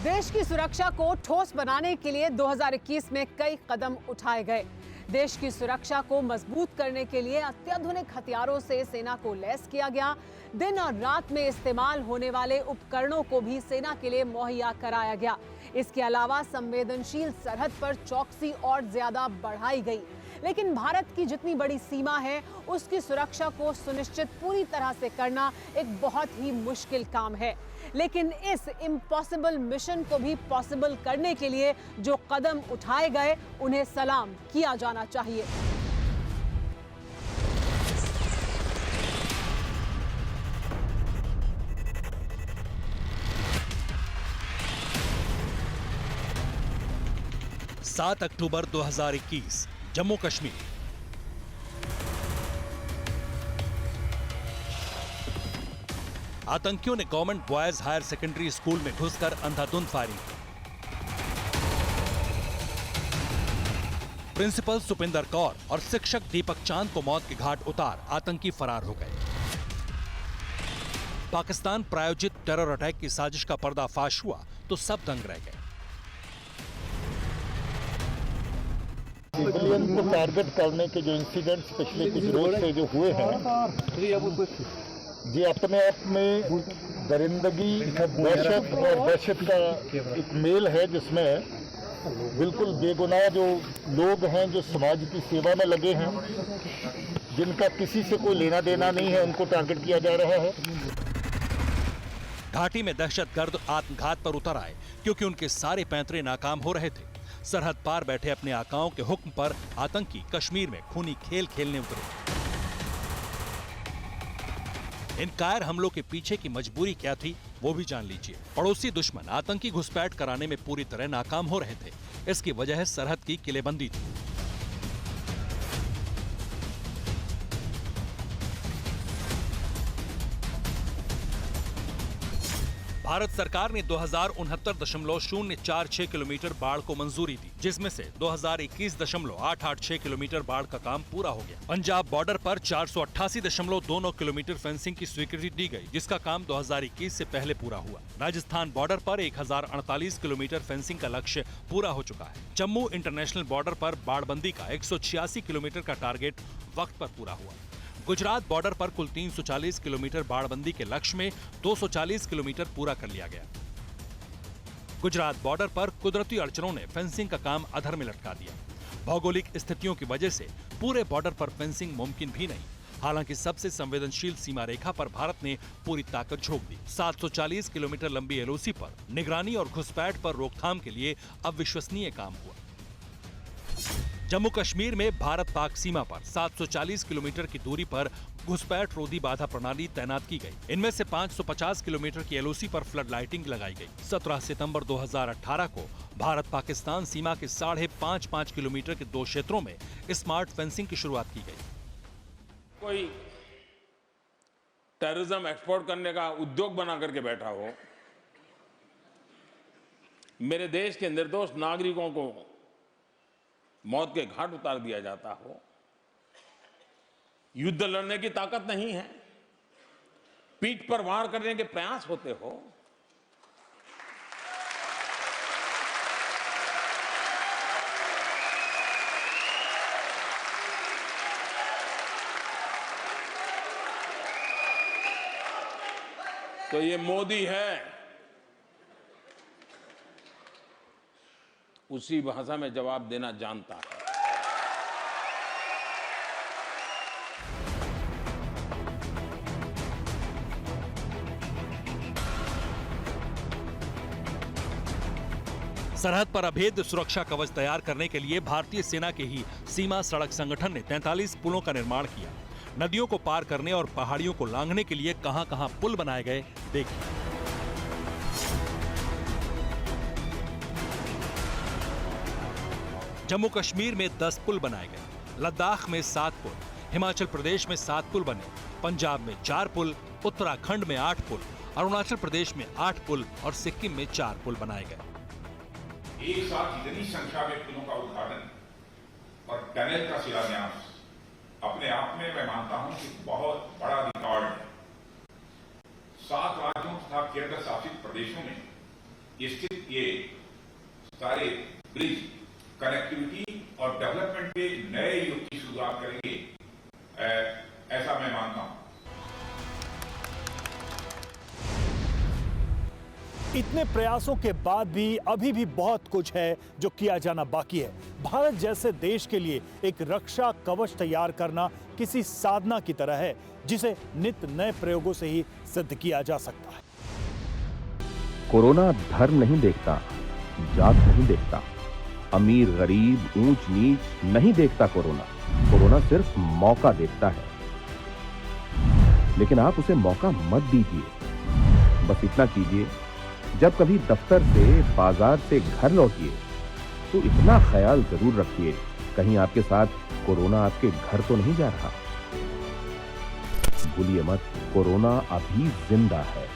देश की सुरक्षा को ठोस बनाने के लिए 2021 में कई कदम उठाए गए। देश की सुरक्षा को मजबूत करने के लिए अत्याधुनिक हथियारों से सेना को लैस किया गया। दिन और रात में इस्तेमाल होने वाले उपकरणों को भी सेना के लिए मुहैया कराया गया। इसके अलावा संवेदनशील सरहद पर चौकसी और ज्यादा बढ़ाई गई। लेकिन भारत की जितनी बड़ी सीमा है, उसकी सुरक्षा को सुनिश्चित पूरी तरह से करना एक बहुत ही मुश्किल काम है। लेकिन इस इम्पॉसिबल मिशन को भी पॉसिबल करने के लिए जो कदम उठाए गए, उन्हें सलाम किया जाना चाहिए। सात अक्टूबर 2021, जम्मू कश्मीर। आतंकियों ने government boys higher secondary school में घुसकर अंधाधुंध फायरिंग की। प्रिंसिपल सुपिंदर कौर और शिक्षक दीपक चांद को मौत के घाट उतार आतंकी फरार हो गए। पाकिस्तान प्रायोजित टेरर अटैक की साजिश का पर्दाफाश हुआ तो सब दंग रह गए। सिविलियन को टारगेट करने के जो इंसिडेंट्स पिछले कुछ रोज से जो हुए हैं, ये अपने आप में दरिंदगी, दहशत और दहशत का एक मेल है, जिसमें बिल्कुल बेगुनाह जो लोग हैं, जो समाज की सेवा में लगे हैं, जिनका किसी से कोई लेना देना नहीं है, उनको टारगेट किया जा रहा है। घाटी में दहशतगर्द आत्मघात पर उतर आए क्योंकि उनके सारे पैंतरे नाकाम हो रहे थे। सरहद पार बैठे अपने आकाओं के हुक्म पर आतंकी कश्मीर में खूनी खेल खेलने उतरे। इन कायर हमलों के पीछे की मजबूरी क्या थी, वो भी जान लीजिए। पड़ोसी दुश्मन आतंकी घुसपैठ कराने में पूरी तरह नाकाम हो रहे थे। इसकी वजह सरहद की किलेबंदी थी। भारत सरकार ने 2069.046 किलोमीटर बाढ़ को मंजूरी दी, जिसमें से 2021.886 किलोमीटर बाढ़ का काम पूरा हो गया। पंजाब बॉर्डर पर 488.29 किलोमीटर फेंसिंग की स्वीकृति दी गई, जिसका काम 2021 से पहले पूरा हुआ। राजस्थान बॉर्डर पर 1048 किलोमीटर फेंसिंग का लक्ष्य पूरा हो चुका है। जम्मू इंटरनेशनल बॉर्डर पर बाढ़बंदी का 186 किलोमीटर का टारगेट वक्त पर पूरा हुआ। गुजरात बॉर्डर पर कुल 340 किलोमीटर बाढ़बंदी के लक्ष्य में 240 किलोमीटर पूरा कर लिया गया। गुजरात बॉर्डर पर कुदरती अड़चनों ने फेंसिंग का काम अधर में लटका दिया। भौगोलिक स्थितियों की वजह से पूरे बॉर्डर पर फेंसिंग मुमकिन भी नहीं। हालांकि सबसे संवेदनशील सीमा रेखा पर भारत ने पूरी ताकत झोंक दी। 740 किलोमीटर लंबी एलओसी पर निगरानी और घुसपैठ पर रोकथाम के लिए अविश्वसनीय काम हुआ। जम्मू कश्मीर में भारत पाक सीमा पर 740 किलोमीटर की दूरी पर घुसपैठ रोधी बाधा प्रणाली तैनात की गई। इनमें से 550 किलोमीटर की एलओसी पर फ्लड लाइटिंग लगाई गई। 17 सितंबर 2018 को भारत पाकिस्तान सीमा के 5.5 किलोमीटर के 2 क्षेत्रों में स्मार्ट फेंसिंग की शुरुआत की गई। कोई टेररिज्म एक्सपोर्ट करने का उद्योग बना करके बैठा हो, मेरे देश के निर्दोष नागरिकों को मौत के घाट उतार दिया जाता हो, युद्ध लड़ने की ताकत नहीं है, पीठ पर वार करने के प्रयास होते हो, तो ये मोदी है। उसी भाषा में जवाब देना जानता है। सरहद पर अभेद्य सुरक्षा कवच तैयार करने के लिए भारतीय सेना के ही सीमा सड़क संगठन ने 43 पुलों का निर्माण किया। नदियों को पार करने और पहाड़ियों को लांघने के लिए कहां-कहां पुल बनाए गए, देखिए। जम्मू कश्मीर में 10 पुल बनाए गए, लद्दाख में 7 पुल, हिमाचल प्रदेश में 7 पुल बने, पंजाब में 4 पुल, उत्तराखंड में 8 पुल, अरुणाचल प्रदेश में 8 पुल और सिक्किम में 4 पुल बनाए गए। एक साथ इतनी संख्या में पुलों का उद्घाटन और टनल का शिलान्यास अपने आप में मैं मानता हूं कि बहुत बड़ा रिकॉर्ड है। 7 राज्यों तथा केंद्र शासित प्रदेशों में स्थित ये सारे ब्रिज कनेक्टिविटी और डेवलपमेंट के नए युग की शुरुआत करेंगे, ऐसा मैं मानता हूं। इतने प्रयासों के बाद भी अभी भी बहुत कुछ है जो किया जाना बाकी है। भारत जैसे देश के लिए एक रक्षा कवच तैयार करना किसी साधना की तरह है, जिसे नित्य नए प्रयोगों से ही सिद्ध किया जा सकता है। कोरोना धर्म नहीं देखता, जात नहीं देखता, अमीर गरीब ऊंच नीच नहीं देखता। कोरोना सिर्फ मौका देखता है, लेकिन आप उसे मौका मत दीजिए। बस इतना कीजिए, जब कभी दफ्तर से बाजार से घर लौटिए तो इतना ख्याल जरूर रखिए, कहीं आपके साथ कोरोना आपके घर तो नहीं जा रहा। भूलिए मत, कोरोना अभी जिंदा है।